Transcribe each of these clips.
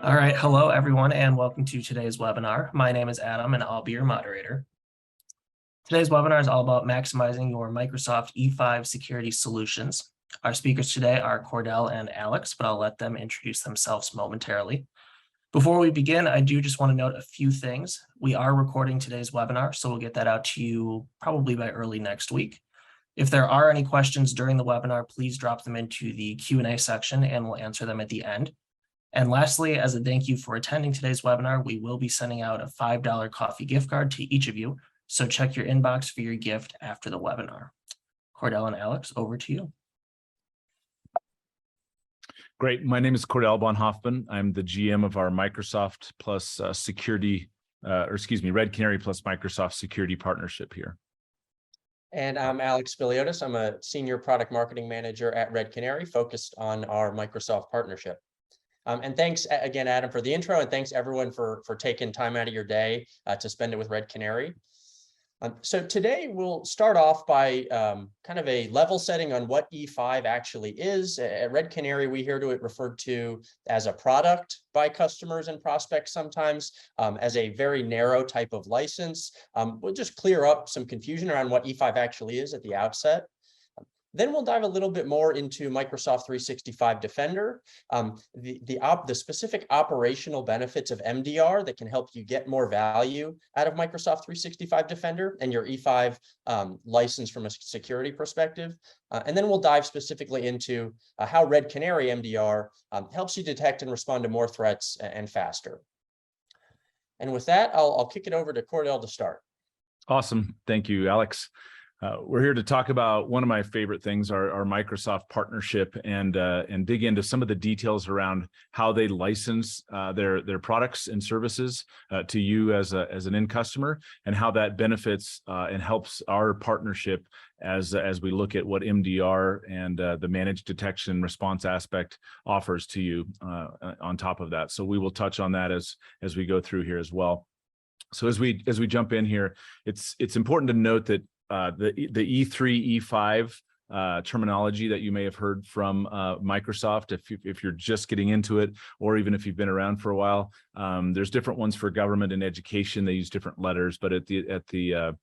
All right, hello everyone, and welcome to today's webinar. My name is Adam, and I'll be your moderator. Today's webinar is all about maximizing your Microsoft E5 security solutions. Our speakers today are Cordell and Alex, but I'll let them introduce themselves momentarily. Before we begin, I do just want to note a few things. We are recording today's webinar, so we'll get that out to you probably by early next week. If there are any questions during the webinar, please drop them into the Q&A section and we'll answer them at the end. And lastly, as a thank you for attending today's webinar, we will be sending out a $5 coffee gift card to each of you. So check your inbox for your gift after the webinar. Cordell and Alex, over to you. Great. My name is Cordell BaanHofman. I'm the GM of our Microsoft plus Red Canary plus Microsoft security partnership here. And I'm Alex Spiliotes. I'm a senior product marketing manager at Red Canary, focused on our Microsoft partnership. And thanks again, Adam, for the intro, and thanks everyone for taking time out of your day to spend it with Red Canary. So today we'll start off by kind of a level setting on what E5 actually is. At Red Canary, we hear it referred to as a product by customers and prospects sometimes, as a very narrow type of license. We'll just clear up some confusion around what E5 actually is at the outset. Then we'll dive a little bit more into Microsoft 365 Defender, the specific operational benefits of MDR that can help you get more value out of Microsoft 365 Defender and your E5 license from a security perspective. And then we'll dive specifically into how Red Canary MDR helps you detect and respond to more threats and faster. And with that, I'll kick it over to Cordell to start. Awesome. Thank you, Alex. We're here to talk about one of my favorite things, our Microsoft partnership, and dig into some of the details around how they license their products and services to you as an end customer, and how that benefits and helps our partnership as we look at what MDR and the managed detection response aspect offers to you on top of that. So we will touch on that as we go through here as well. So as we jump in here, it's important to note that the E3, E5 terminology that you may have heard from Microsoft, if you're just getting into it, or even if you've been around for a while, there's different ones for government and education. They use different letters, but at the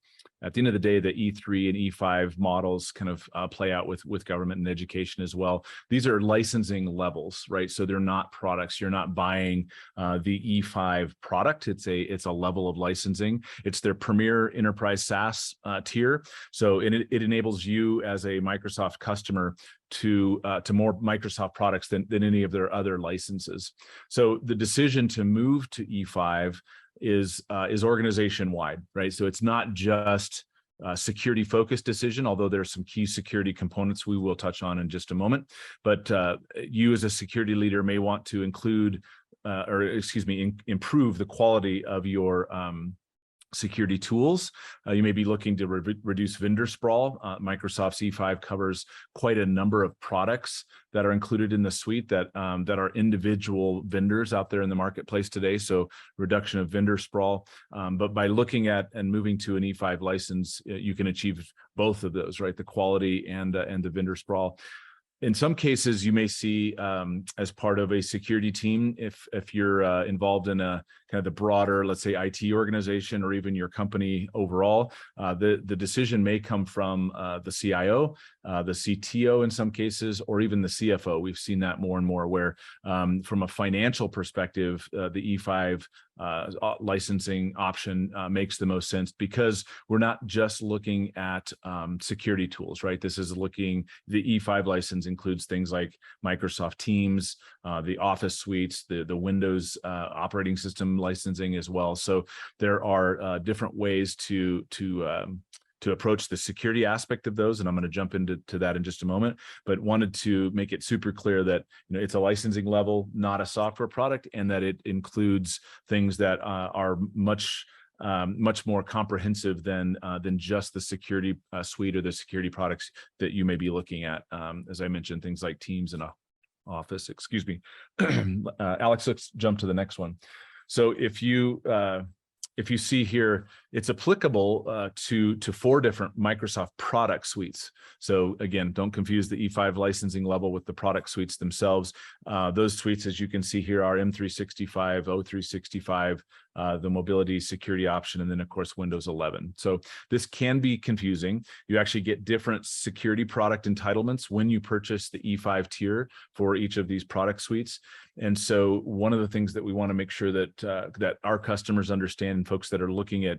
end of the day, the E3 and E5 models kind of play out with government and education as well. These are licensing levels, right? So they're not products. You're not buying the E5 product. It's a level of licensing. It's their premier enterprise SaaS tier. So it enables you as a Microsoft customer to more Microsoft products than any of their other licenses. So the decision to move to E5 is organization-wide, right? So it's not just a security-focused decision, although there are some key security components we will touch on in just a moment. But you as a security leader may want to include, improve the quality of your security tools. You may be looking to reduce vendor sprawl. Microsoft's E5 covers quite a number of products that are included in the suite that are individual vendors out there in the marketplace today. So reduction of vendor sprawl. But by looking at and moving to an E5 license, you can achieve both of those, right? The quality and the vendor sprawl. In some cases, you may see as part of a security team, if you're involved in a kind of the broader, let's say, IT organization, or even your company overall, the decision may come from the CIO, the CTO in some cases, or even the CFO. We've seen that more and more, where from a financial perspective, the E5 licensing option makes the most sense, because we're not just looking at security tools, right? This is the E5 license includes things like Microsoft Teams, the Office suites, the Windows operating system licensing as well. So there are different ways to approach the security aspect of those, and I'm going to jump into that in just a moment, but wanted to make it super clear that it's a licensing level, not a software product, and that it includes things that are much more comprehensive than just the security suite or the security products that you may be looking at. As I mentioned, things like Teams and Office. Excuse me, Alex. Let's jump to the next one. So if you if you see here, it's applicable to 4 different Microsoft product suites. So again, don't confuse the E5 licensing level with the product suites themselves. Those suites, as you can see here, are M365, O365, the mobility security option, and then of course Windows 11. So this can be confusing. You actually get different security product entitlements when you purchase the E5 tier for each of these product suites. And so one of the things that we want to make sure that that our customers understand, and folks that are looking at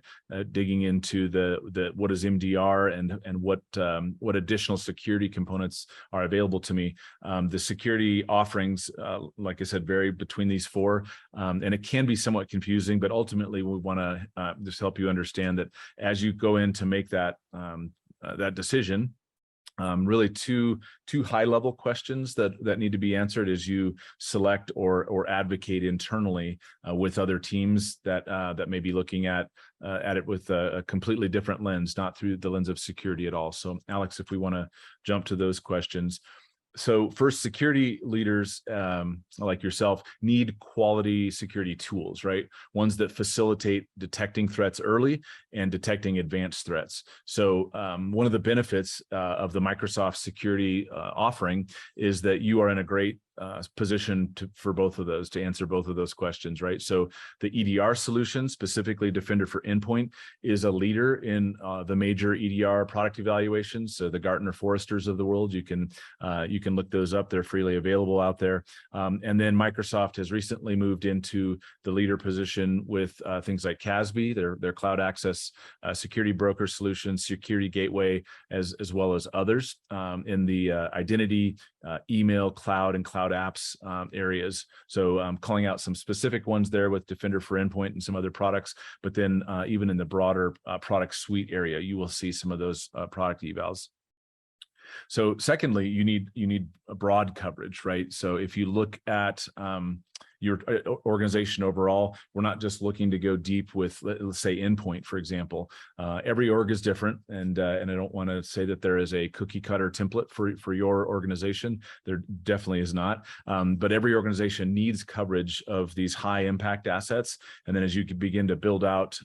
digging into the what is MDR and what additional security components are available to me. The security offerings, like I said, vary between these 4, and it can be somewhat confusing. But ultimately, we want to just help you understand that as you go in to make that that decision. Really two high-level questions that need to be answered as you select or advocate internally with other teams that may be looking at it with a completely different lens, not through the lens of security at all. So, Alex, if we want to jump to those questions. So first, security leaders like yourself need quality security tools, right? Ones that facilitate detecting threats early and detecting advanced threats. So one of the benefits of the Microsoft security offering is that you are in a great position for both of those, to answer both of those questions, right? So the EDR solution, specifically Defender for Endpoint, is a leader in the major EDR product evaluations. So the Gartner Forresters of the world, you can look those up. They're freely available out there. And then Microsoft has recently moved into the leader position with things like CASB, their cloud access security broker solution, security gateway, as well as others in the identity, email, cloud, and cloud apps areas. So calling out some specific ones there with Defender for Endpoint and some other products, but then even in the broader product suite area, you will see some of those product evals. So secondly, you need a broad coverage, right? So if you look at your organization overall, we're not just looking to go deep with, let's say, endpoint, for example. Every org is different, and I don't want to say that there is a cookie cutter template for your organization. There definitely is not. But every organization needs coverage of these high impact assets. And then as you begin to build out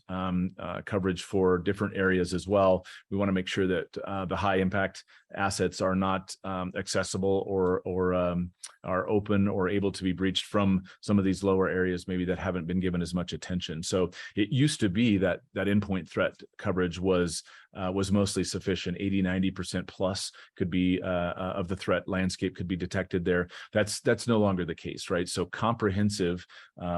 coverage for different areas as well, we want to make sure that the high impact assets are not accessible or are open or able to be breached from some of these lower areas maybe that haven't been given as much attention. So it used to be that endpoint threat coverage was mostly sufficient. 80-90% plus could be of the threat landscape could be detected there. That's no longer the case, right? So comprehensive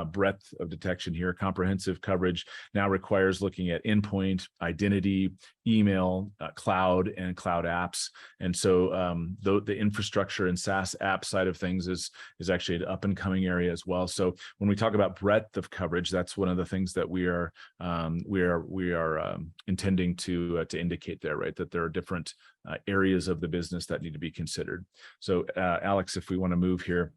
breadth of detection here, comprehensive coverage now requires looking at endpoint, identity, email, cloud, and cloud apps. And so the infrastructure and SaaS app side of things is actually an up and coming area as well. So when we talk about breadth of coverage, that's one of the things that we are intending to indicate there, right? That there are different areas of the business that need to be considered. So Alex, if we want to move here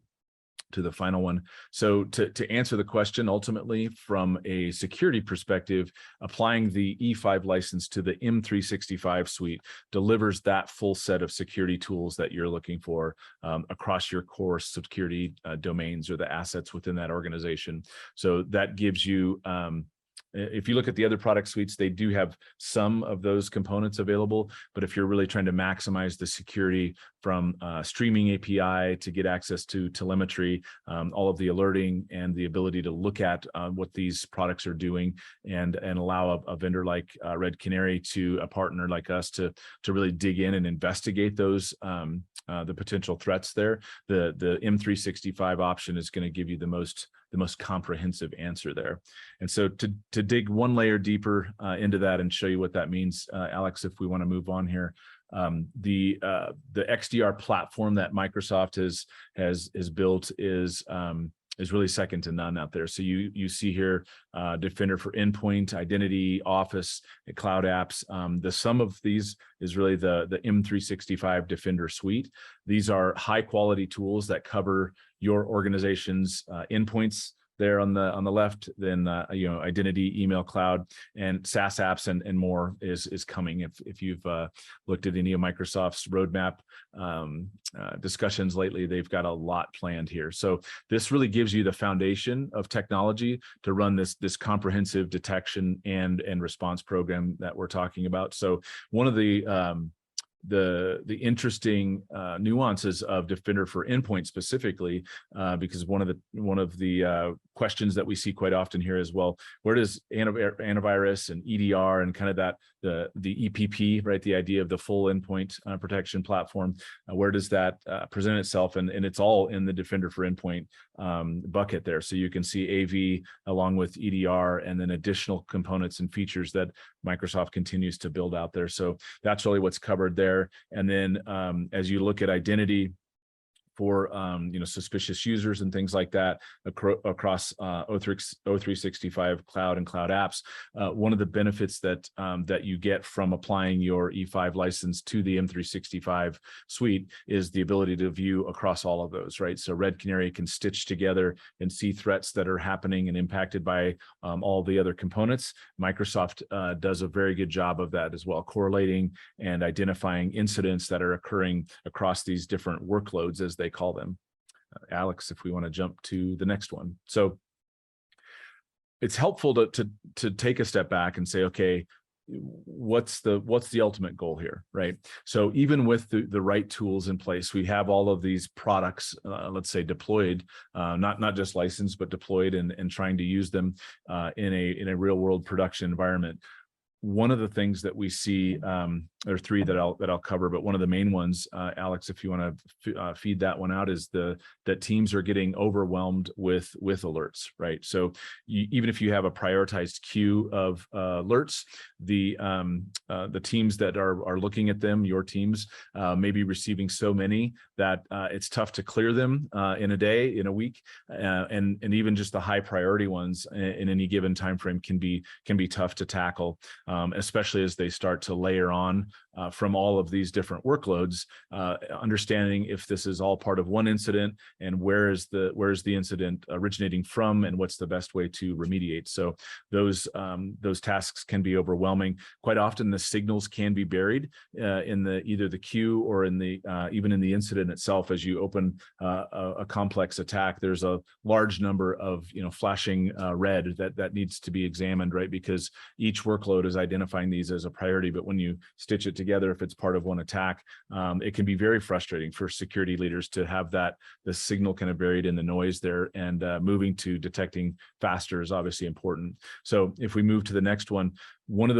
to the final one. So to answer the question, ultimately from a security perspective, applying the E5 license to the M365 suite delivers that full set of security tools that you're looking for across your core security domains or the assets within that organization. So that gives you if you look at the other product suites, they do have some of those components available, but if you're really trying to maximize the security from streaming API to get access to telemetry, all of the alerting and the ability to look at what these products are doing and allow a vendor like Red Canary to a partner like us to really dig in and investigate those the potential threats there, the M365 option is going to give you the most comprehensive answer there. And so to dig one layer deeper into that and show you what that means, Alex, if we want to move on here, the XDR platform that Microsoft has built is really second to none out there. So you see here Defender for Endpoint, Identity, Office, Cloud Apps. The sum of these is really the M365 Defender suite. These are high quality tools that cover your organization's endpoints, there on the left, then identity, email, cloud, and SaaS apps and more is coming. If you've looked at any of Microsoft's roadmap discussions lately, they've got a lot planned here. So this really gives you the foundation of technology to run this comprehensive detection and response program that we're talking about. So one of the interesting nuances of Defender for Endpoint specifically, because one of the questions that we see quite often here is, well, where does antivirus and EDR and kind of the EPP, right, the idea of the full endpoint protection platform, where does that present itself? And it's all in the Defender for Endpoint bucket there. So you can see AV along with EDR and then additional components and features that Microsoft continues to build out there. So that's really what's covered there. And then as you look at identity for suspicious users and things like that across O365 cloud and cloud apps, one of the benefits that you get from applying your E5 license to the M365 suite is the ability to view across all of those, right? So Red Canary can stitch together and see threats that are happening and impacted by all the other components. Microsoft does a very good job of that as well, correlating and identifying incidents that are occurring across these different workloads, as they call them. Alex, if we want to jump to the next one. So it's helpful to take a step back and say, okay, what's the ultimate goal here, right? So even with the right tools in place, we have all of these products, let's say deployed, not just licensed, but deployed and trying to use them in a real world production environment. One of the things that we see, there are three that I'll cover, but one of the main ones, Alex, if you want to feed that one out, is that teams are getting overwhelmed with alerts, right? So even if you have a prioritized queue of alerts, the teams that are looking at them, your teams, may be receiving so many that it's tough to clear them in a day, in a week, and even just the high priority ones in any given time frame can be tough to tackle. Especially as they start to layer on from all of these different workloads, understanding if this is all part of one incident and where is the incident originating from and what's the best way to remediate. So those tasks can be overwhelming. Quite often the signals can be buried in either the queue or in even in the incident itself. As you open a complex attack, there's a large number of flashing red that needs to be examined, right? Because each workload is identifying these as a priority, but when you stitch it together, if it's part of one attack, it can be very frustrating for security leaders to have the signal kind of buried in the noise there, and moving to detecting faster is obviously important. So if we move to the next one, one of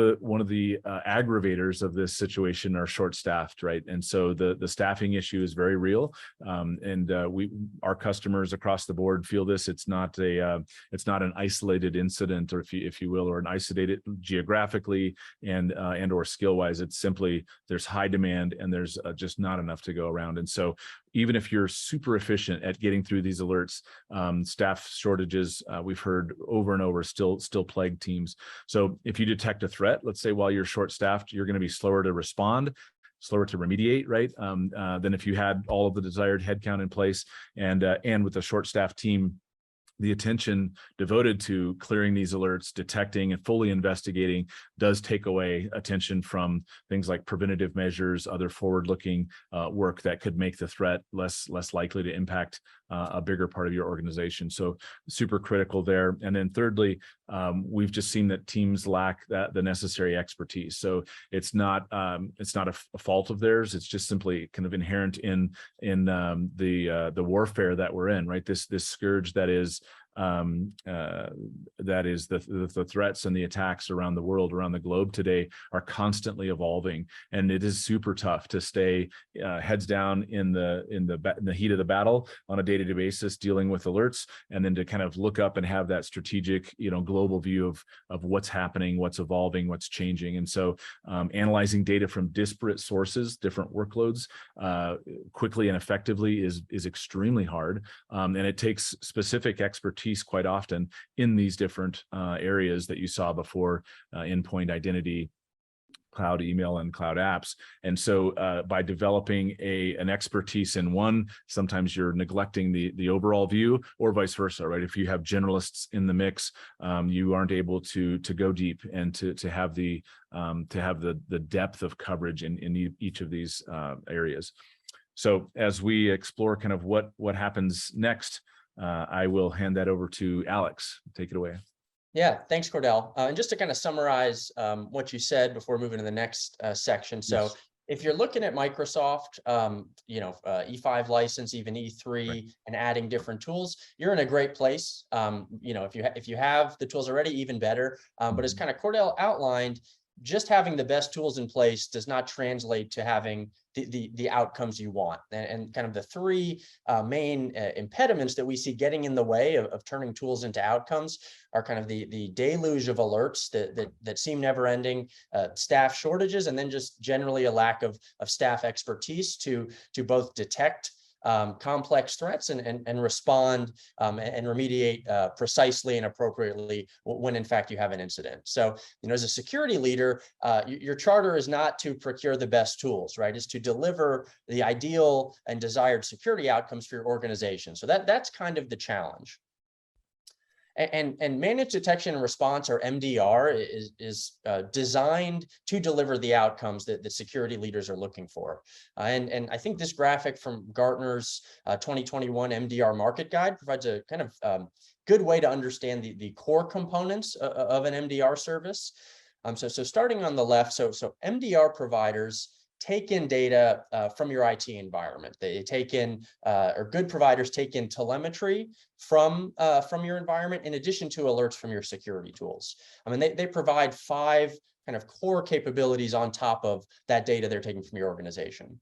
the aggravators of this situation are short-staffed, right? And so the staffing issue is very real, and our customers across the board feel this. It's not an isolated incident, or if you will, or an isolated geographically and or skill-wise. It's simply there's high demand and there's just not enough to go around. And so even if you're super efficient at getting through these alerts, staff shortages, we've heard over and over, still plague teams. So if you detect a threat, let's say while you're short-staffed, you're going to be slower to respond, slower to remediate, right? Than if you had all of the desired headcount in place, and with a short-staffed team, the attention devoted to clearing these alerts, detecting and fully investigating does take away attention from things like preventative measures, other forward-looking work that could make the threat less likely to impact a bigger part of your organization. So super critical there. And then thirdly, we've just seen that teams lack the necessary expertise. So it's not a fault of theirs. It's just simply kind of inherent in the warfare that we're in, right? This scourge that is the threats and the attacks around the world, around the globe today, are constantly evolving, and it is super tough to stay heads down in the heat of the battle on a day-to-day basis, dealing with alerts, and then to kind of look up and have that strategic, global view of what's happening, what's evolving, what's changing. And so analyzing data from disparate sources, different workloads, quickly and effectively is extremely hard, and it takes specific expertise quite often in these different areas that you saw before: endpoint, identity, cloud email and cloud apps. And so by developing an expertise in one, sometimes you're neglecting the overall view, or vice versa, right? If you have generalists in the mix, you aren't able to go deep and to have the depth of coverage in each of these areas. So as we explore kind of what happens next, I will hand that over to Alex. Take it away. Yeah, thanks, Cordell. And just to kind of summarize what you said before moving to the next section. So Yes. if you're looking at Microsoft, E5 license, even E3, Right. and adding different tools, you're in a great place. If you have the tools already, even better. But as kind of Cordell outlined, just having the best tools in place does not translate to having the outcomes you want. And kind of the three main impediments that we see getting in the way of turning tools into outcomes are kind of the deluge of alerts that seem never ending, staff shortages, and then just generally a lack of staff expertise to both detect complex threats and respond and remediate precisely and appropriately when in fact you have an incident. So, as a security leader, your charter is not to procure the best tools, right? It's to deliver the ideal and desired security outcomes for your organization. So that's kind of the challenge. And managed detection and response, or MDR, is designed to deliver the outcomes that the security leaders are looking for. And I think this graphic from Gartner's 2021 MDR market guide provides a kind of good way to understand the core components of an MDR service. So starting on the left, so MDR providers take in data from your IT environment. They take in, or good providers take in telemetry from your environment, in addition to alerts from your security tools. I mean, they provide 5 kind of core capabilities on top of that data they're taking from your organization.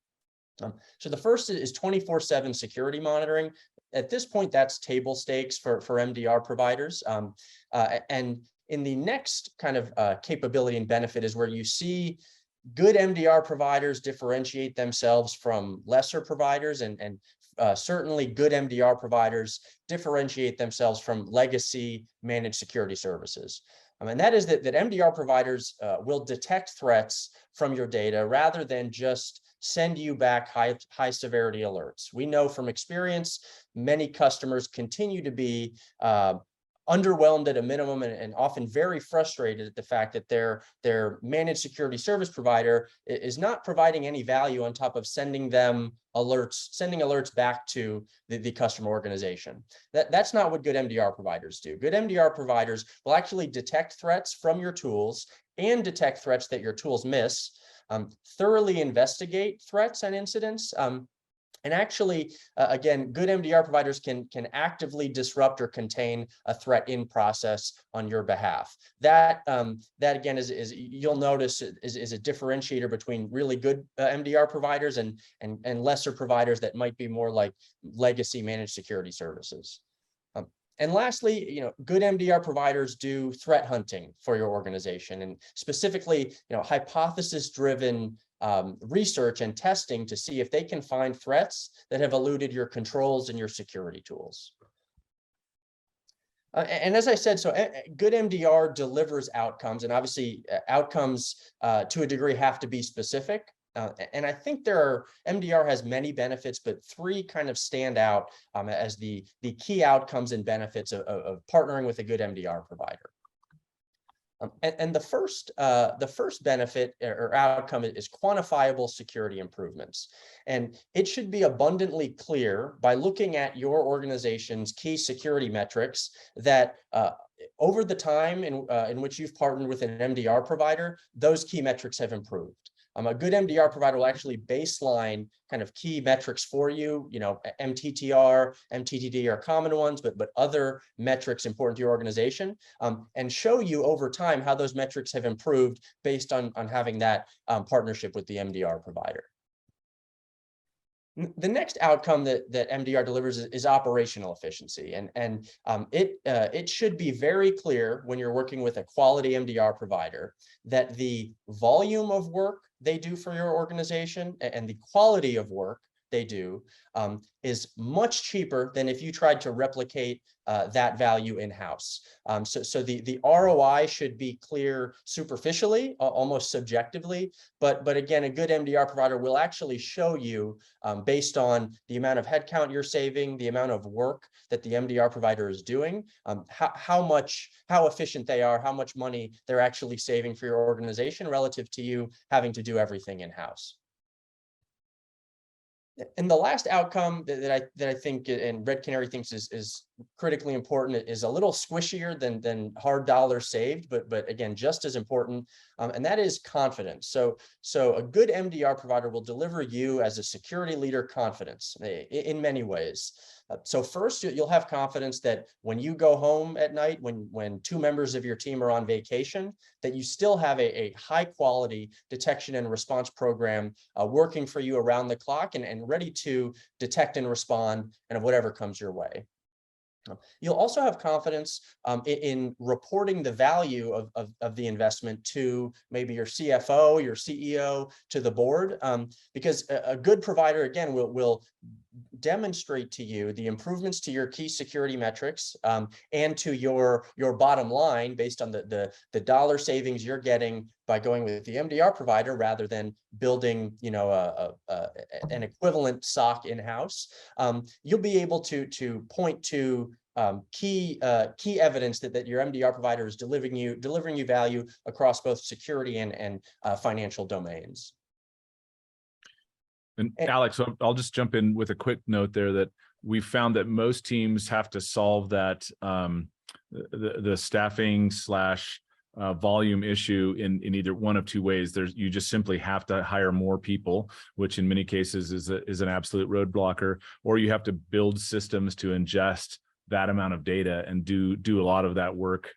So the first is 24/7 security monitoring. At this point, that's table stakes for MDR providers. And in the next kind of capability and benefit is where you see good MDR providers differentiate themselves from lesser providers, and certainly good MDR providers differentiate themselves from legacy managed security services. And that is that MDR providers will detect threats from your data rather than just send you back high severity alerts. We know from experience, many customers continue to be underwhelmed at a minimum, and often very frustrated at the fact that their managed security service provider is not providing any value on top of sending alerts back to the customer organization. That's not what good MDR providers do. Good MDR providers will actually detect threats from your tools and detect threats that your tools miss, thoroughly investigate threats and incidents, and actually, again, good MDR providers can actively disrupt or contain a threat in process on your behalf. That again is you'll notice is a differentiator between really good MDR providers and lesser providers that might be more like legacy managed security services. And lastly, good MDR providers do threat hunting for your organization, and specifically, hypothesis-driven research and testing to see if they can find threats that have eluded your controls and your security tools. And as I said, so good MDR delivers outcomes, and obviously outcomes to a degree have to be specific. And I think MDR has many benefits, but 3 kind of stand out as the key outcomes and benefits of partnering with a good MDR provider. And the first benefit or outcome is quantifiable security improvements. And it should be abundantly clear by looking at your organization's key security metrics that over the time in which you've partnered with an MDR provider, those key metrics have improved. A good MDR provider will actually baseline kind of key metrics for you. MTTR, MTTD are common ones, but other metrics important to your organization, and show you over time how those metrics have improved based on having that partnership with the MDR provider. The next outcome that MDR delivers is operational efficiency, and it should be very clear when you're working with a quality MDR provider that the volume of work they do for your organization and the quality of work they do is much cheaper than if you tried to replicate that value in-house. So the ROI should be clear superficially, almost subjectively, but again, a good MDR provider will actually show you based on the amount of headcount you're saving, the amount of work that the MDR provider is doing, how efficient they are, how much money they're actually saving for your organization relative to you having to do everything in-house. And the last outcome that I think, and Red Canary thinks is critically important, is a little squishier than hard dollars saved, but again, just as important, and that is confidence. So a good MDR provider will deliver you as a security leader confidence in many ways. So first, you'll have confidence that when you go home at night, when two members of your team are on vacation, that you still have a high quality detection and response program working for you around the clock and ready to detect and respond and whatever comes your way. You'll also have confidence in reporting the value of the investment to maybe your CFO, your CEO, to the board, because a good provider, again, will demonstrate to you the improvements to your key security metrics and to your bottom line based on the dollar savings you're getting by going with the MDR provider rather than building, an equivalent SOC in-house. You'll be able to point to key evidence that your MDR provider is delivering you value across both security and financial domains. And Alex, I'll just jump in with a quick note there that we found that most teams have to solve that the staffing / volume issue in either one of two ways. You just simply have to hire more people, which in many cases is an absolute roadblocker, or you have to build systems to ingest that amount of data and do a lot of that work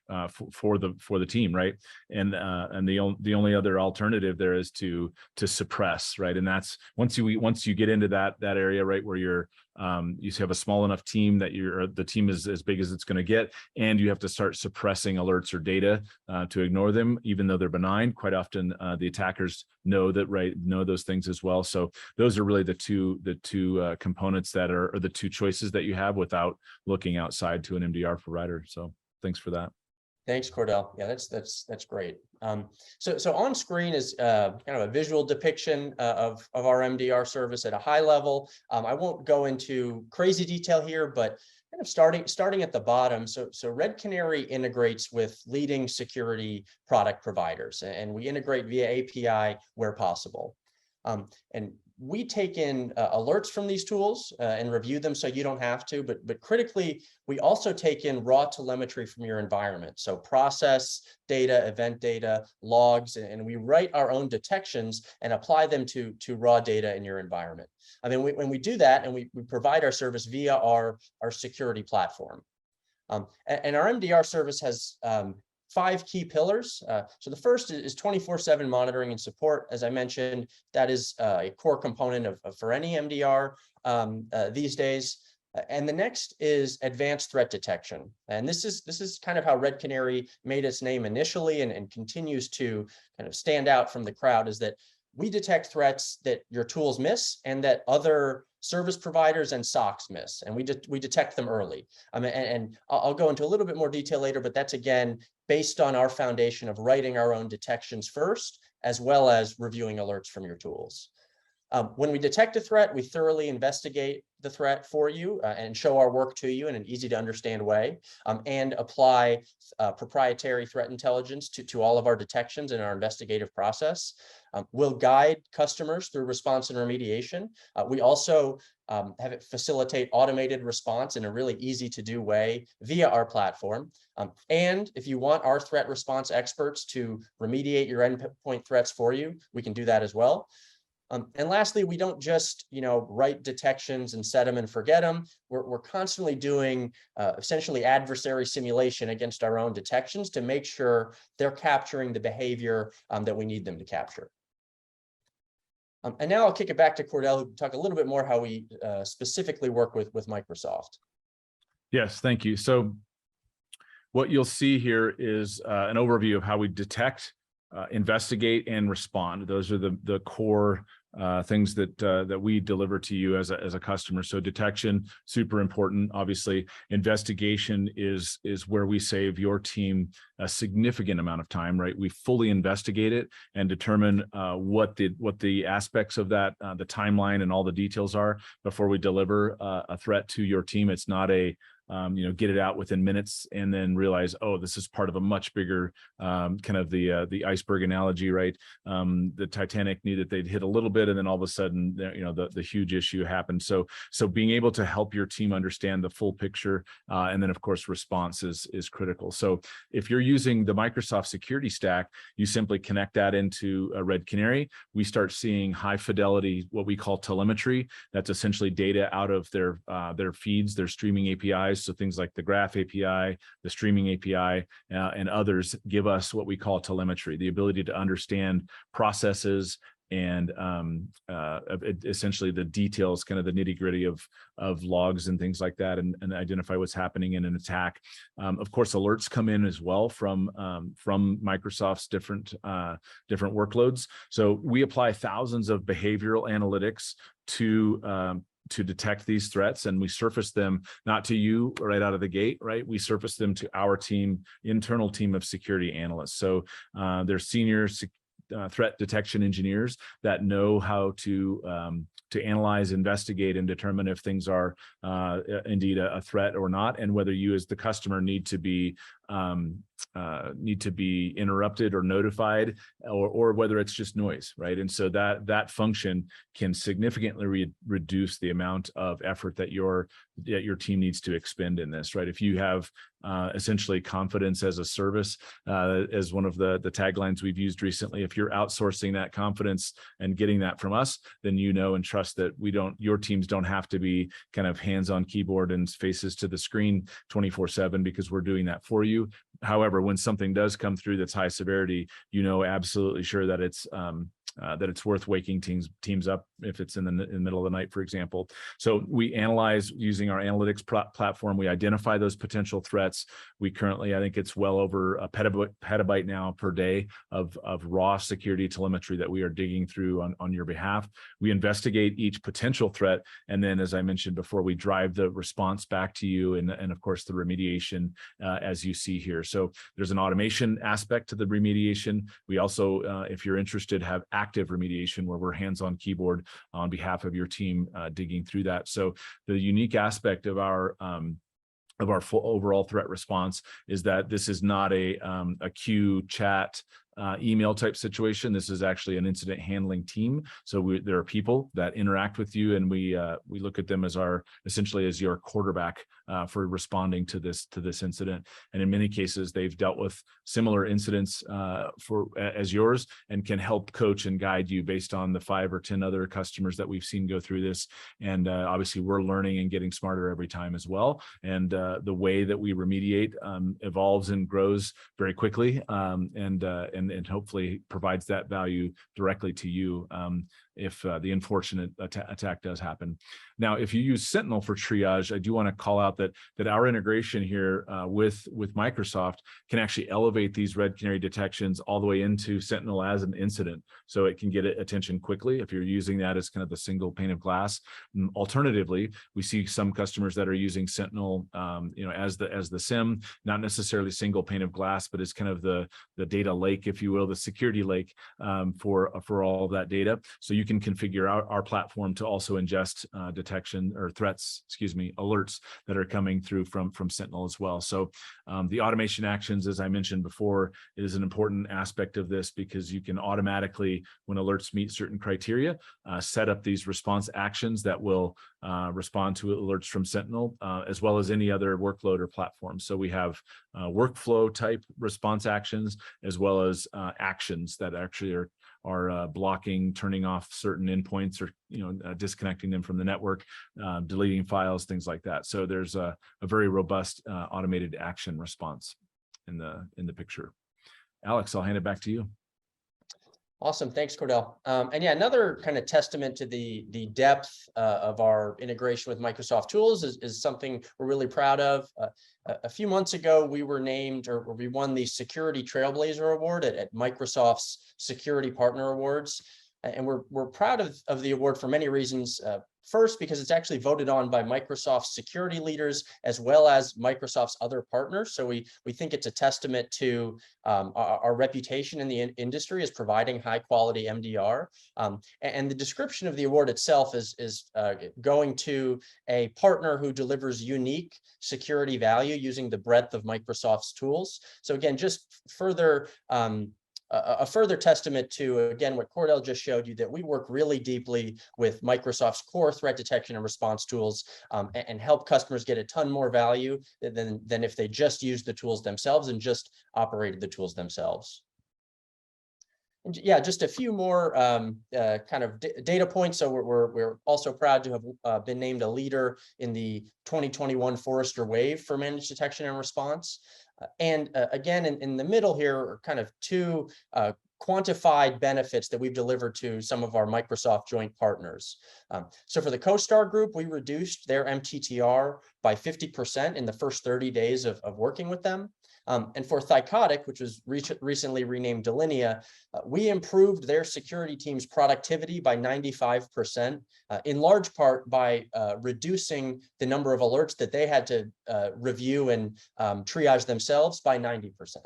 for the team, right? And the only other alternative there is to suppress, right? And that's once you get into that area, right, where you have a small enough team that the team is as big as it's going to get, and you have to start suppressing alerts or data to ignore them, even though they're benign. Quite often, the attackers know those things as well. So those are really the two components that are or the two choices that you have without looking outside to an MDR provider. So thanks for that. Thanks, Cordell. Yeah, that's great. So on screen is kind of a visual depiction of our MDR service at a high level. I won't go into crazy detail here, but kind of starting at the bottom. So Red Canary integrates with leading security product providers, and we integrate via API where possible. And we take in alerts from these tools and review them so you don't have to, but critically, we also take in raw telemetry from your environment. So process data, event data, logs, and we write our own detections and apply them to raw data in your environment. I mean, when we do that and we provide our service via our security platform. And our MDR service has 5 key pillars. So the first is 24/7 monitoring and support. As I mentioned, that is a core component for any MDR these days. And the next is advanced threat detection. And this is kind of how Red Canary made its name initially and continues to kind of stand out from the crowd, is that we detect threats that your tools miss and that other service providers and SOCs miss, and we detect them early. And I'll go into a little bit more detail later, but that's again based on our foundation of writing our own detections first, as well as reviewing alerts from your tools. When we detect a threat, we thoroughly investigate the threat for you and show our work to you in an easy to understand way, and apply proprietary threat intelligence to all of our detections in our investigative process. We'll guide customers through response and remediation. We also have it facilitate automated response in a really easy to do way via our platform. And if you want our threat response experts to remediate your endpoint threats for you, we can do that as well. And lastly, we don't just write detections and set them and forget them. We're constantly doing essentially adversary simulation against our own detections to make sure they're capturing the behavior that we need them to capture. And now I'll kick it back to Cordell, who can talk a little bit more how we specifically work with Microsoft. Yes, thank you. So what you'll see here is an overview of how we detect, investigate, and respond. Those are the core things that we deliver to you as a customer. So detection, super important. Obviously, investigation is where we save your team a significant amount of time, right? We fully investigate it and determine what the aspects of that, the timeline and all the details are before we deliver a threat to your team. It's not a get it out within minutes and then realize, oh, this is part of a much bigger kind of the iceberg analogy, right? The Titanic knew that they'd hit a little bit, and then all of a sudden, the huge issue happened. So being able to help your team understand the full picture, and then of course response is critical. So if you're using the Microsoft security stack, you simply connect that into a Red Canary. We start seeing high fidelity, what we call telemetry. That's essentially data out of their feeds, their streaming APIs. So things like the Graph API, the Streaming API, and others give us what we call telemetry, the ability to understand processes and essentially the details, kind of the nitty gritty of logs and things like that, and identify what's happening in an attack. Of course, alerts come in as well from Microsoft's different workloads. So we apply thousands of behavioral analytics to detect these threats, and we surface them not to you right out of the gate, right? We surface them to our internal team of security analysts. So they're senior threat detection engineers that know how to analyze, investigate, and determine if things are indeed a threat or not, and whether you as the customer need to be interrupted or notified, or whether it's just noise, right? And so that function can significantly reduce the amount of effort that your team needs to expend in this, right? If you have essentially confidence as a service, as one of the taglines we've used recently, if you're outsourcing that confidence and getting that from us, then you know and trust that your teams don't have to be kind of hands on keyboard and faces to the screen 24/7, because we're doing that for you. However, when something does come through that's high severity, absolutely sure that it's worth waking teams up if it's in the middle of the night, for example. So we analyze using our analytics platform. We identify those potential threats. We currently, I think it's well over a petabyte now per day of raw security telemetry that we are digging through on your behalf. We investigate each potential threat, and then, as I mentioned before, we drive the response back to you, and of course the remediation, as you see here. So there's an automation aspect to the remediation. We also, if you're interested, have active remediation, where we're hands-on keyboard on behalf of your team digging through that. So the unique aspect of our full overall threat response is that this is not a queue, chat, email type situation. This is actually an incident handling team. So there are people that interact with you, and we look at them as essentially as your quarterback for responding to this incident. And in many cases, they've dealt with similar incidents as yours, and can help coach and guide you based on the 5 or 10 other customers that we've seen go through this. And obviously, we're learning and getting smarter every time as well. And the way that we remediate evolves and grows very quickly, and hopefully provides that value directly to you if the unfortunate attack does happen. Now, if you use Sentinel for triage, I do want to call out that our integration here with Microsoft can actually elevate these Red Canary detections all the way into Sentinel as an incident, so it can get attention quickly if you're using that as kind of the single pane of glass. Alternatively, we see some customers that are using Sentinel, as the SIM, not necessarily single pane of glass, but as kind of the data lake, if you will, the security lake for all of that data. So you can configure our platform to also ingest detection or alerts that are coming through from Sentinel as well. So the automation actions, as I mentioned before, is an important aspect of this, because you can automatically, when alerts meet certain criteria, set up these response actions that will respond to alerts from Sentinel, as well as any other workload or platform. So we have workflow type response actions, as well as actions that actually are blocking, turning off certain endpoints, or disconnecting them from the network, deleting files, things like that. So there's a very robust automated action response in the picture. Alex, I'll hand it back to you. Awesome. Thanks, Cordell. And yeah, another kind of testament to the depth of our integration with Microsoft tools is something we're really proud of. A few months ago, we were named, or we won the Security Trailblazer Award at Microsoft's Security Partner Awards. And we're proud of the award for many reasons. First, because it's actually voted on by Microsoft's security leaders as well as Microsoft's other partners. So we think it's a testament to our reputation in the industry as providing high quality MDR. And the description of the award itself is going to a partner who delivers unique security value using the breadth of Microsoft's tools. So again, just further a further testament to, again, what Cordell just showed you, that we work really deeply with Microsoft's core threat detection and response tools and help customers get a ton more value than if they just used the tools themselves and just operated the tools themselves. And yeah, just a few more kind of data points. So we're also proud to have been named a leader in the 2021 Forrester Wave for managed detection and response. And again, in the middle here are kind of two quantified benefits that we've delivered to some of our Microsoft joint partners. So for the CoStar Group, we reduced their MTTR by 50% in the first 30 days of working with them. And for Thycotic, which was recently renamed Delinea, we improved their security team's productivity by 95%, in large part by reducing the number of alerts that they had to review and triage themselves by 90%.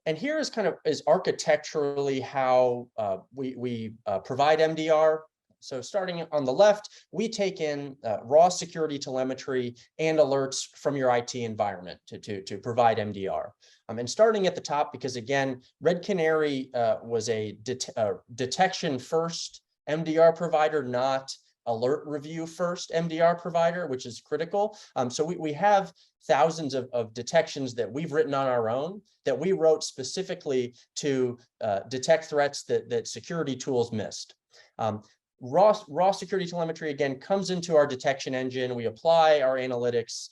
And here is kind of architecturally how we provide MDR. So starting on the left, we take in raw security telemetry and alerts from your IT environment to provide MDR. And starting at the top, because again, Red Canary was a detection first MDR provider, not alert review first MDR provider, which is critical. So we have thousands of detections that we've written on our own that we wrote specifically to detect threats that security tools missed. Raw security telemetry, again, comes into our detection engine. We apply our analytics,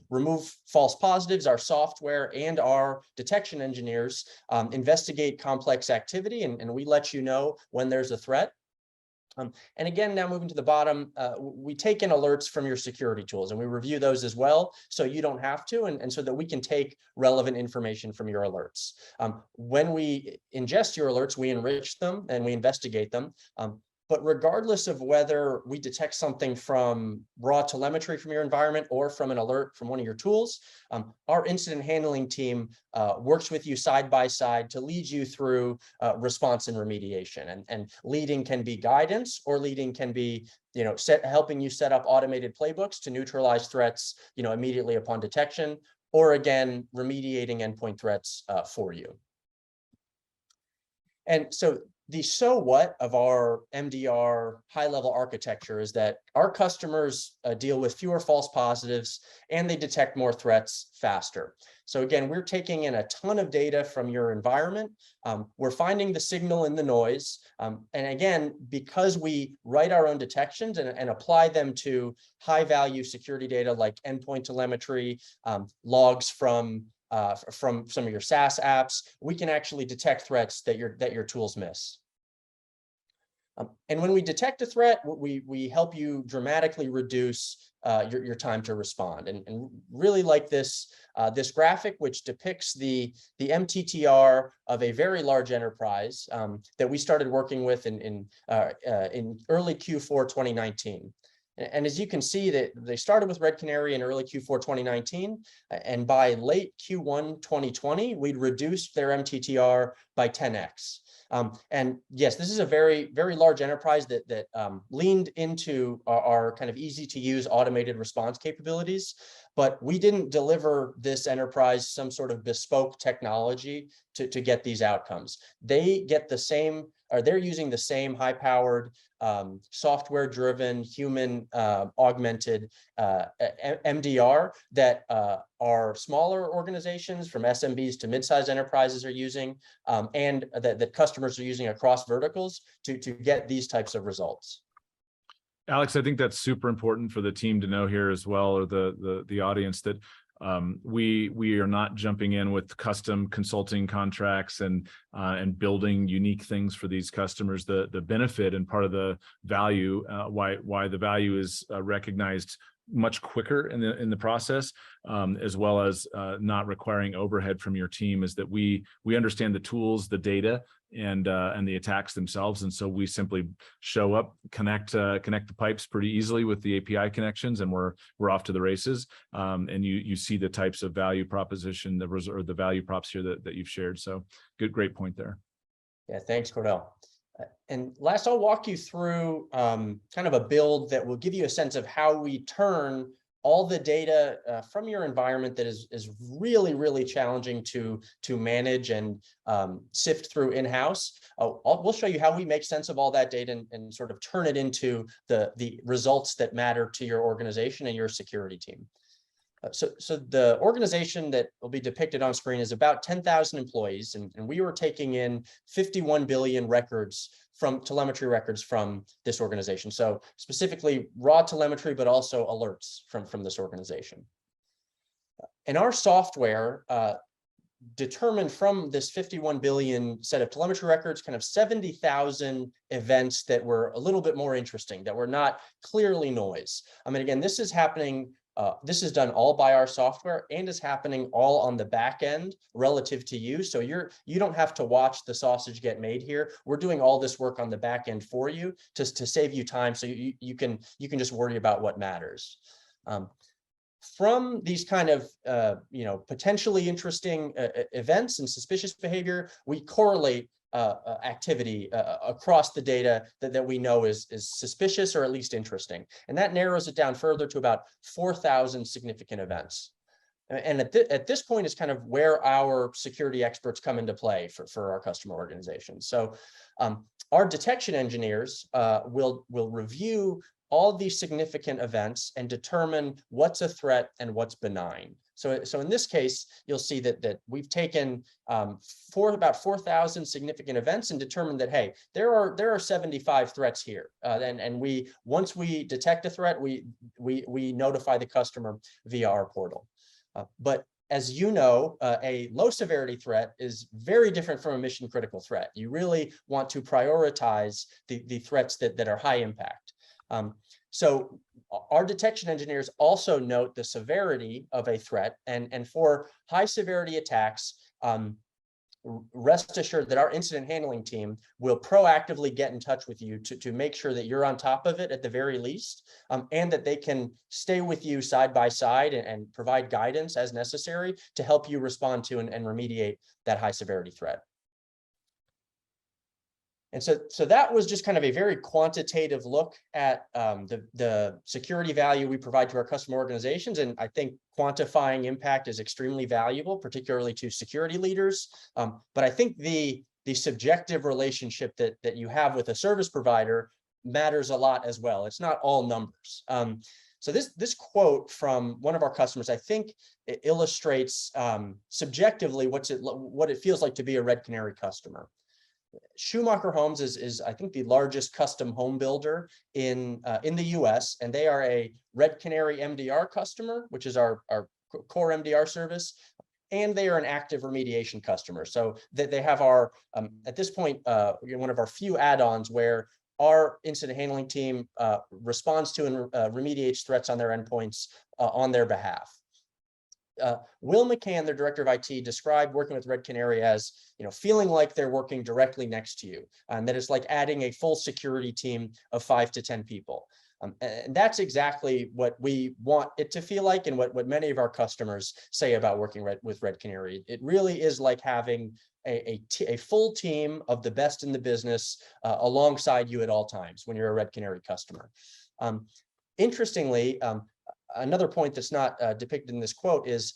remove false positives. Our software and our detection engineers investigate complex activity, and we let you know when there's a threat. And again, now moving to the bottom, we take in alerts from your security tools and we review those as well, so you don't have to, and so that we can take relevant information from your alerts. When we ingest your alerts, we enrich them and we investigate them. But regardless of whether we detect something from raw telemetry from your environment or from an alert from one of your tools, our incident handling team works with you side by side to lead you through response and remediation. And leading can be guidance, or leading can be, helping you set up automated playbooks to neutralize threats, immediately upon detection, or again, remediating endpoint threats for you. And so the so what of our MDR high-level architecture is that our customers deal with fewer false positives and they detect more threats faster. So again, we're taking in a ton of data from your environment. We're finding the signal in the noise. And again, because we write our own detections and apply them to high-value security data like endpoint telemetry, logs from some of your SaaS apps, we can actually detect threats that your tools miss. And when we detect a threat, we help you dramatically reduce your time to respond. And really like this graphic, which depicts the MTTR of a very large enterprise that we started working with in early Q4 2019. And as you can see, that they started with Red Canary in early Q4 2019, and by late Q1 2020, we'd reduced their MTTR by 10x. And yes, this is a very, very large enterprise that leaned into our kind of easy to use automated response capabilities, but we didn't deliver this enterprise some sort of bespoke technology to get these outcomes. They get the same, or they're using the same high-powered, software-driven, human-augmented MDR that our smaller organizations, from SMBs to mid-sized enterprises, are using, and that customers are using across verticals to get these types of results. Alex, I think that's super important for the team to know here as well, or the audience, that we are not jumping in with custom consulting contracts and building unique things for these customers. The benefit and part of the value, why the value is recognized much quicker in the process, as well as not requiring overhead from your team, is that we understand the tools, the data, and the attacks themselves, and so we simply show up, connect the pipes pretty easily with the API connections, and we're off to the races. And you see the types of value proposition, the value props here that you've shared. So great point there. Yeah, thanks, Cordell. And last, I'll walk you through kind of a build that will give you a sense of how we turn all the data from your environment that is really, really challenging to manage and sift through in-house. We'll show you how we make sense of all that data and sort of turn it into the results that matter to your organization and your security team. So the organization that will be depicted on screen is about 10,000 employees, and we were taking in 51 billion records from telemetry records from this organization. So specifically raw telemetry, but also alerts from this organization. And our software determined from this 51 billion set of telemetry records, kind of 70,000 events that were a little bit more interesting, that were not clearly noise. I mean, again, this is happening. This is done all by our software and is happening all on the back end relative to you. So you don't have to watch the sausage get made here. We're doing all this work on the back end for you to save you time, so you can just worry about what matters. From these kind of potentially interesting events and suspicious behavior, we correlate activity across the data that we know is suspicious or at least interesting. And that narrows it down further to about 4,000 significant events. And at this point is kind of where our security experts come into play for our customer organizations. So our detection engineers will review all these significant events and determine what's a threat and what's benign. So in this case, you'll see that we've taken about 4,000 significant events and determined that, hey, there are 75 threats here. And once we detect a threat, we notify the customer via our portal. But as you know, a low severity threat is very different from a mission critical threat. You really want to prioritize the threats that are high impact. So our detection engineers also note the severity of a threat, and for high severity attacks, rest assured that our incident handling team will proactively get in touch with you to make sure that you're on top of it at the very least, and that they can stay with you side by side and provide guidance as necessary to help you respond to and remediate that high severity threat. And so that was just kind of a very quantitative look at the security value we provide to our customer organizations. And I think quantifying impact is extremely valuable, particularly to security leaders. But I think the subjective relationship that you have with a service provider matters a lot as well. It's not all numbers. So this quote from one of our customers, I think it illustrates subjectively what it feels like to be a Red Canary customer. Schumacher Homes is I think the largest custom home builder in the US, and they are a Red Canary MDR customer, which is our core MDR service, and they are an active remediation customer. So that they have our at this point one of our few add-ons where our incident handling team responds to and remediates threats on their endpoints on their behalf. Will McCann, their director of IT, described working with Red Canary as, feeling like they're working directly next to you, and that it's like adding a full security team of 5 to 10 people. And that's exactly what we want it to feel like, and what many of our customers say about working with Red Canary. It really is like having a full team of the best in the business alongside you at all times when you're a Red Canary customer. Interestingly, another point that's not depicted in this quote is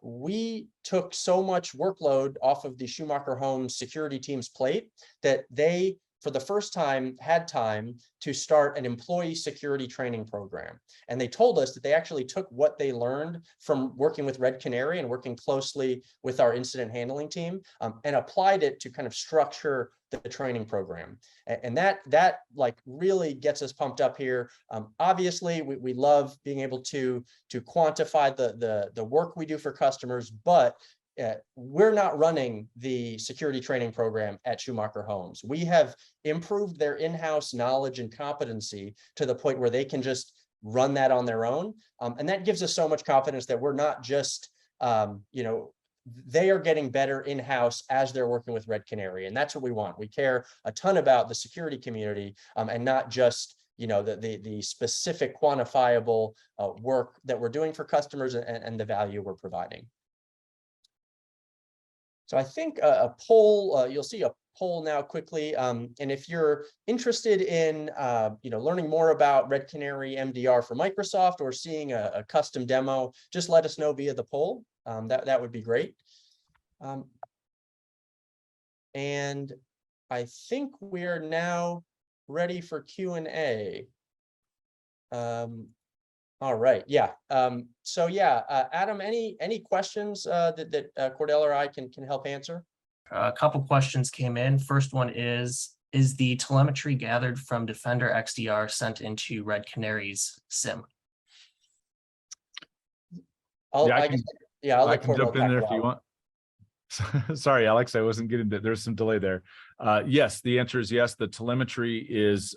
we took so much workload off of the Schumacher Homes security team's plate that they, for the first time, had time to start an employee security training program. And they told us that they actually took what they learned from working with Red Canary and working closely with our incident handling team and applied it to kind of structure the training program. And that like really gets us pumped up here. Obviously, we love being able to quantify the work we do for customers, but we're not running the security training program at Schumacher Homes. We have improved their in-house knowledge and competency to the point where they can just run that on their own. And that gives us so much confidence that we're not just, they are getting better in-house as they're working with Red Canary. And that's what we want. We care a ton about the security community, and not just the specific quantifiable work that we're doing for customers and the value we're providing. So I think a poll, you'll see a poll now quickly. And if you're interested in learning more about Red Canary MDR for Microsoft, or seeing a custom demo, just let us know via the poll. That would be great. And I think we're now ready for Q&A. All right, yeah. So yeah, Adam, any questions that Cordell or I can help answer? A couple questions came in. First one is the telemetry gathered from Defender XDR sent into Red Canary's SIM? I'll I let can jump in there if you want. Sorry, Alex, I wasn't getting to, there's some delay there. Yes, the answer is yes. The telemetry is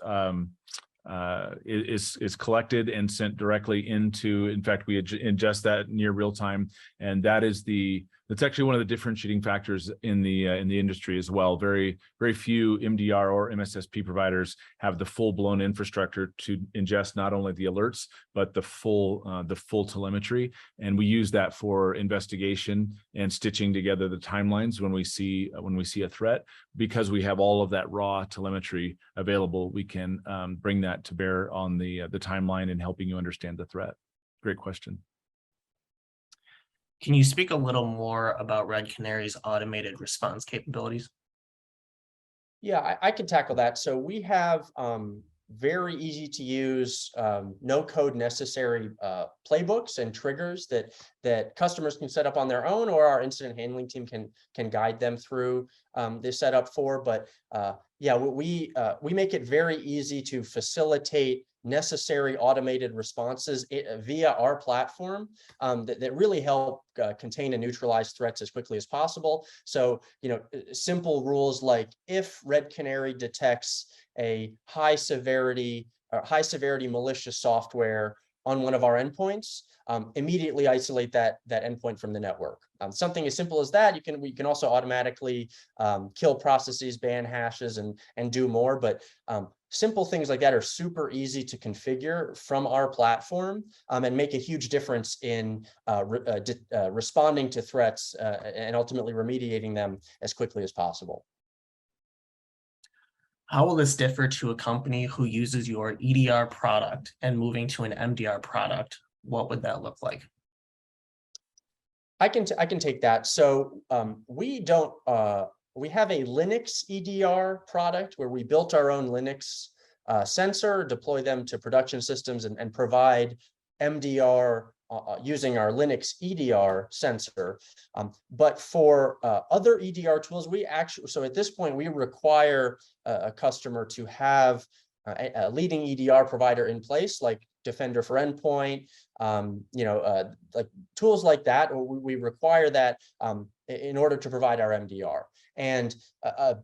collected and sent directly into, in fact, we ingest that near real time. And that's actually one of the differentiating factors in the industry as well. Very few MDR or MSSP providers have the full-blown infrastructure to ingest not only the alerts, but the full telemetry. And we use that for investigation and stitching together the timelines when we see a threat. Because we have all of that raw telemetry available, we can bring that to bear on the timeline and helping you understand the threat. Great question. Can you speak a little more about Red Canary's automated response capabilities? Yeah, I can tackle that. So we have very easy to use, no code necessary playbooks and triggers that customers can set up on their own, or our incident handling team can guide them through this setup for. But yeah, we make it very easy to facilitate necessary automated responses via our platform that really help contain and neutralize threats as quickly as possible. So, simple rules like, if Red Canary detects a high severity malicious software on one of our endpoints, immediately isolate that endpoint from the network. Something as simple as that. We can also automatically kill processes, ban hashes, and do more. But simple things like that are super easy to configure from our platform, and make a huge difference in responding to threats and ultimately remediating them as quickly as possible. How will this differ to a company who uses your EDR product and moving to an MDR product? What would that look like? I can take that. So we have a Linux EDR product where we built our own Linux sensor, deploy them to production systems, and provide MDR using our Linux EDR sensor. But for other EDR tools, so at this point, we require a customer to have a leading EDR provider in place, like Defender for Endpoint, like tools like that. We require that in order to provide our MDR. And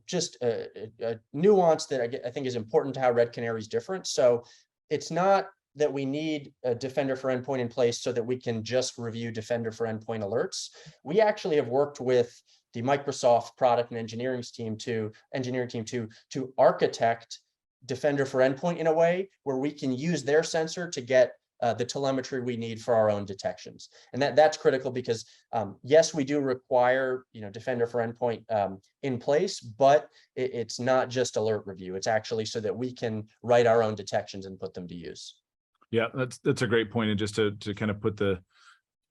just a nuance that I think is important to how Red Canary is different. So it's not that we need a Defender for Endpoint in place so that we can just review Defender for Endpoint alerts. We actually have worked with the Microsoft product and engineering team to architect Defender for Endpoint in a way where we can use their sensor to get the telemetry we need for our own detections. And that's critical because yes, we do require Defender for Endpoint in place, but it's not just alert review. It's actually so that we can write our own detections and put them to use. Yeah, that's a great point. And just to kind of put the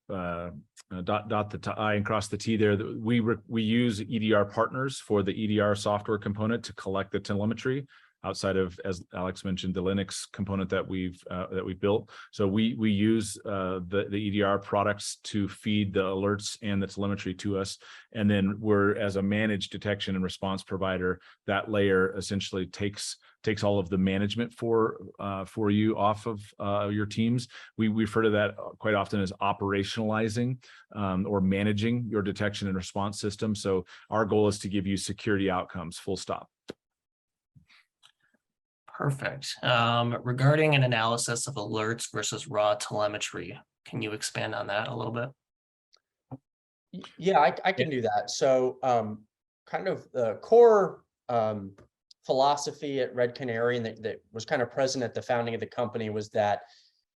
dot the I and cross the T there, we use EDR partners for the EDR software component to collect the telemetry outside of, as Alex mentioned, the Linux component that we've built. So we use the EDR products to feed the alerts and the telemetry to us. And then we're, as a managed detection and response provider, that layer essentially takes all of the management for you off of your teams. We refer to that quite often as operationalizing or managing your detection and response system. So our goal is to give you security outcomes, full stop. Perfect. Regarding an analysis of alerts versus raw telemetry, can you expand on that a little bit? Yeah, I can do that. So kind of the core philosophy at Red Canary and that was kind of present at the founding of the company was that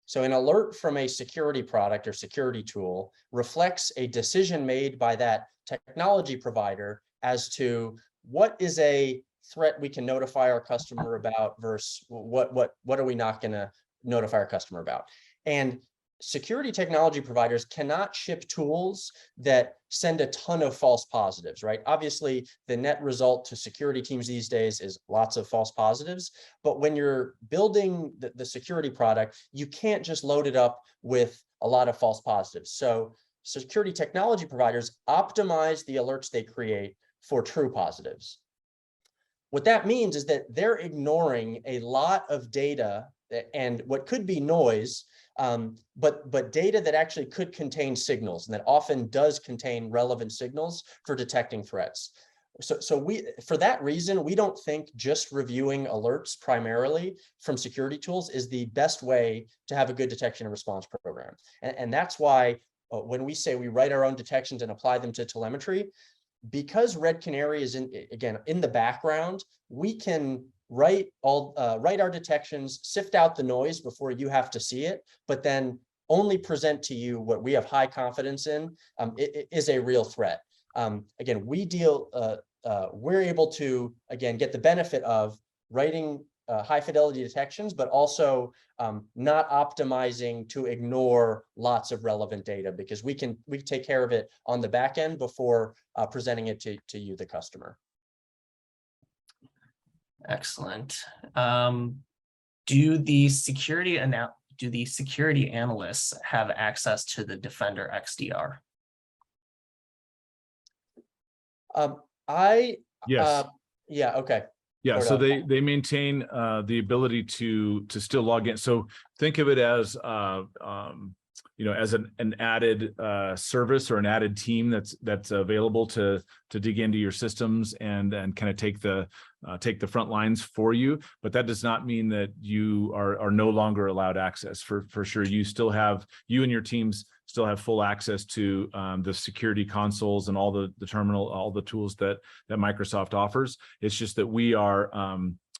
so an alert from a security product or security tool reflects a decision made by that technology provider as to what is a threat we can notify our customer about versus what are we not going to notify our customer about. And security technology providers cannot ship tools that send a ton of false positives, right? Obviously, the net result to security teams these days is lots of false positives. But when you're building the security product, you can't just load it up with a lot of false positives. So security technology providers optimize the alerts they create for true positives. What that means is that they're ignoring a lot of data and what could be noise, but data that actually could contain signals and that often does contain relevant signals for detecting threats. So we, for that reason, we don't think just reviewing alerts primarily from security tools is the best way to have a good detection and response program. And that's why when we say we write our own detections and apply them to telemetry, because Red Canary is in the background, we can write our detections, sift out the noise before you have to see it, but then only present to you what we have high confidence in is a real threat. Again, we're able to get the benefit of writing high fidelity detections, but also not optimizing to ignore lots of relevant data because we take care of it on the back end before presenting it to you, the customer. Excellent. Do the security analysts have access to the Defender XDR? Yes. Yeah, okay. Yeah, so they maintain the ability to still log in. So think of it as as an added service or an added team that's available to dig into your systems and kind of take the front lines for you. But that does not mean that you are no longer allowed access. For sure, you and your teams still have full access to the security consoles and all the terminal, all the tools that Microsoft offers. It's just that we are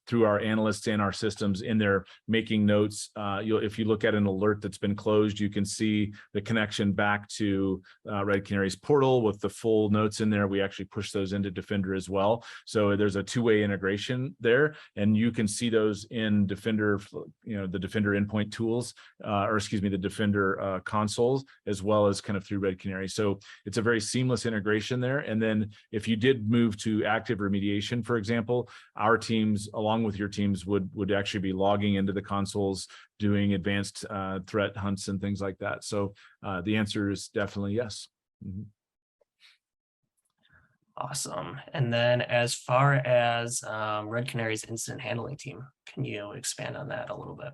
through our analysts and our systems in there making notes. If you look at an alert that's been closed, you can see the connection back to Red Canary's portal with the full notes in there. We actually push those into Defender as well. So there's a two-way integration there, and you can see those in Defender, the Defender endpoint tools, the Defender consoles, as well as kind of through Red Canary. So it's a very seamless integration there. And then if you did move to active remediation, for example, our teams, along with your teams, would actually be logging into the consoles, doing advanced threat hunts and things like that. So the answer is definitely yes. Mm-hmm. Awesome. And then as far as Red Canary's incident handling team, can you expand on that a little bit?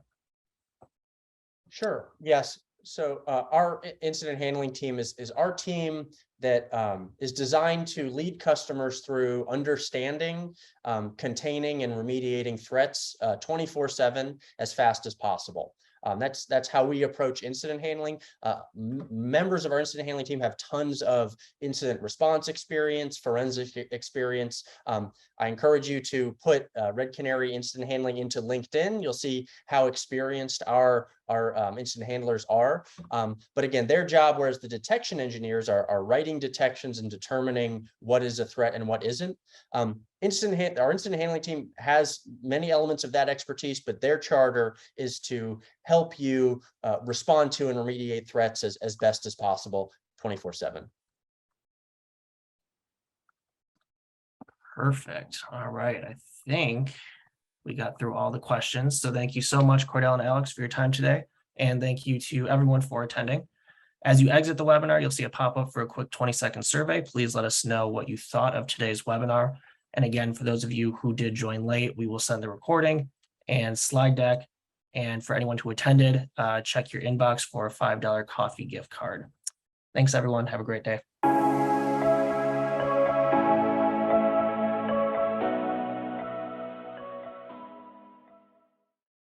Sure. Yes. So our incident handling team is our team that is designed to lead customers through understanding, containing, and remediating threats 24/7 as fast as possible. That's how we approach incident handling. Members of our incident handling team have tons of incident response experience, forensic experience. I encourage you to put Red Canary incident handling into LinkedIn. You'll see how experienced our incident handlers are. But again, their job, whereas the detection engineers are writing detections and determining what is a threat and what isn't. Our incident handling team has many elements of that expertise, but their charter is to help you respond to and remediate threats as best as possible 24/7. Perfect. All right. I think we got through all the questions. So thank you so much, Cordell and Alex, for your time today. And thank you to everyone for attending. As you exit the webinar, you'll see a pop-up for a quick 20-second survey. Please let us know what you thought of today's webinar. And again, for those of you who did join late, we will send the recording and slide deck. And for anyone who attended, check your inbox for a $5 coffee gift card. Thanks, everyone. Have a great day.